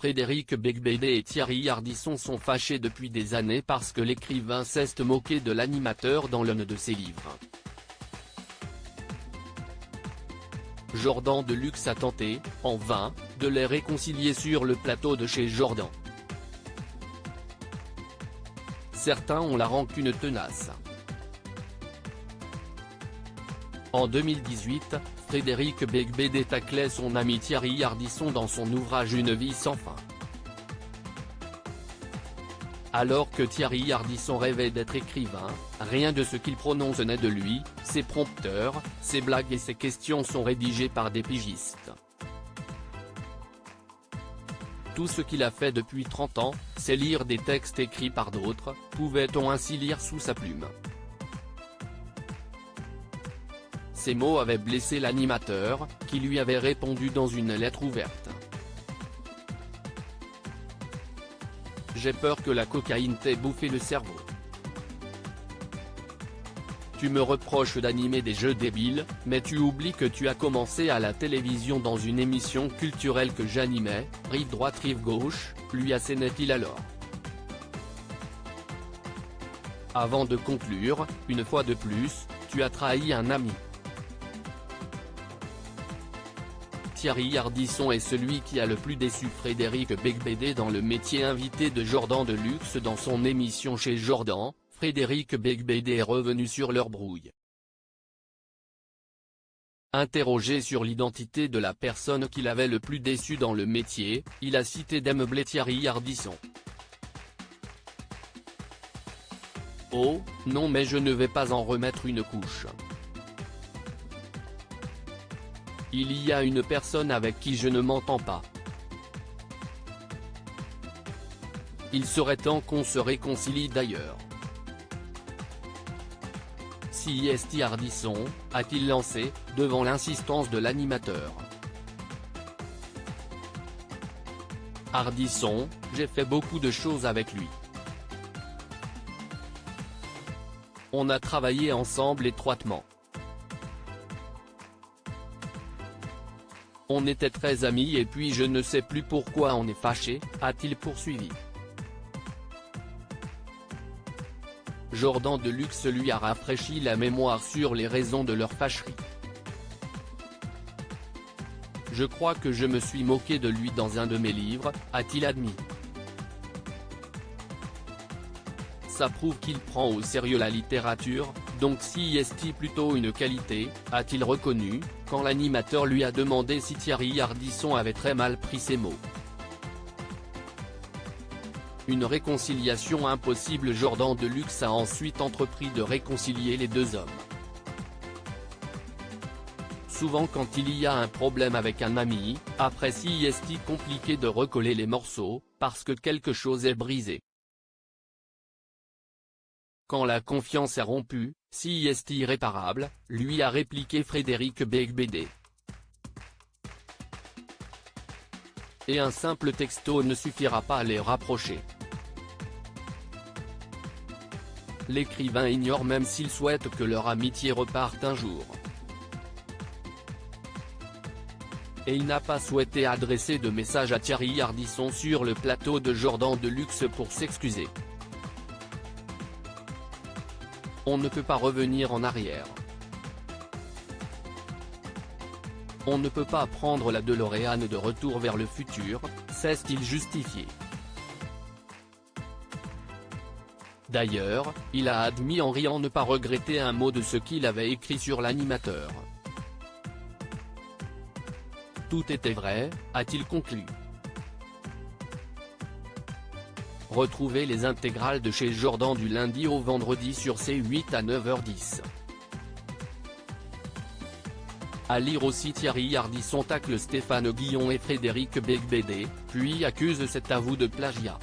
Frédéric Beigbeder et Thierry Ardisson sont fâchés depuis des années parce que l'écrivain s'est moqué de l'animateur dans l'un de ses livres. Jordan Deluxe a tenté, en vain, de les réconcilier sur le plateau de chez Jordan. Certains ont la rancune tenace. En 2018, Frédéric Beigbeder taclait son ami Thierry Ardisson dans son ouvrage Une vie sans fin. Alors que Thierry Ardisson rêvait d'être écrivain, rien de ce qu'il prononce n'est de lui, ses prompteurs, ses blagues et ses questions sont rédigés par des pigistes. Tout ce qu'il a fait depuis 30 ans, c'est lire des textes écrits par d'autres, pouvait-on ainsi lire sous sa plume. Ces mots avaient blessé l'animateur, qui lui avait répondu dans une lettre ouverte. « J'ai peur que la cocaïne t'ait bouffé le cerveau. Tu me reproches d'animer des jeux débiles, mais tu oublies que tu as commencé à la télévision dans une émission culturelle que j'animais, rive droite rive gauche, lui assénait-il alors. Avant de conclure, une fois de plus, tu as trahi un ami. Thierry Ardisson est celui qui a le plus déçu Frédéric Beigbeder dans le métier. Invité de Jordan Deluxe dans son émission chez Jordan, Frédéric Beigbeder est revenu sur leur brouille. Interrogé sur l'identité de la personne qu'il avait le plus déçu dans le métier, il a cité démeublé Thierry Ardisson. « Oh, non mais je ne vais pas en remettre une couche. Il y a une personne avec qui je ne m'entends pas. Il serait temps qu'on se réconcilie d'ailleurs. » CIST Ardisson, a-t-il lancé, devant l'insistance de l'animateur. Ardisson, j'ai fait beaucoup de choses avec lui. On a travaillé ensemble étroitement. On était très amis et puis je ne sais plus pourquoi on est fâché, a-t-il poursuivi. Jordan Deluxe lui a rafraîchi la mémoire sur les raisons de leur fâcherie. Je crois que je me suis moqué de lui dans un de mes livres, a-t-il admis. Ça prouve qu'il prend au sérieux la littérature, donc CIST plutôt une qualité, a-t-il reconnu, quand l'animateur lui a demandé si Thierry Ardisson avait très mal pris ses mots. Une réconciliation impossible. Jordan Deluxe a ensuite entrepris de réconcilier les deux hommes. Souvent quand il y a un problème avec un ami, après CIST compliqué de recoller les morceaux, parce que quelque chose est brisé. Quand la confiance est rompue, CIST irréparable, lui a répliqué Frédéric Beigbeder. Et un simple texto ne suffira pas à les rapprocher. L'écrivain ignore même s'il souhaite que leur amitié reparte un jour. Et il n'a pas souhaité adresser de message à Thierry Ardisson sur le plateau de Jordan Deluxe pour s'excuser. On ne peut pas revenir en arrière. On ne peut pas prendre la DeLorean de retour vers le futur, s'est-il justifié. D'ailleurs, il a admis en riant ne pas regretter un mot de ce qu'il avait écrit sur l'animateur. Tout était vrai, a-t-il conclu. Retrouvez les intégrales de chez Jordan du lundi au vendredi sur C8 à 9h10. À lire aussi Thierry Ardisson tacle Stéphane Guillon et Frédéric Beigbeder, puis accuse cet avou de plagiat.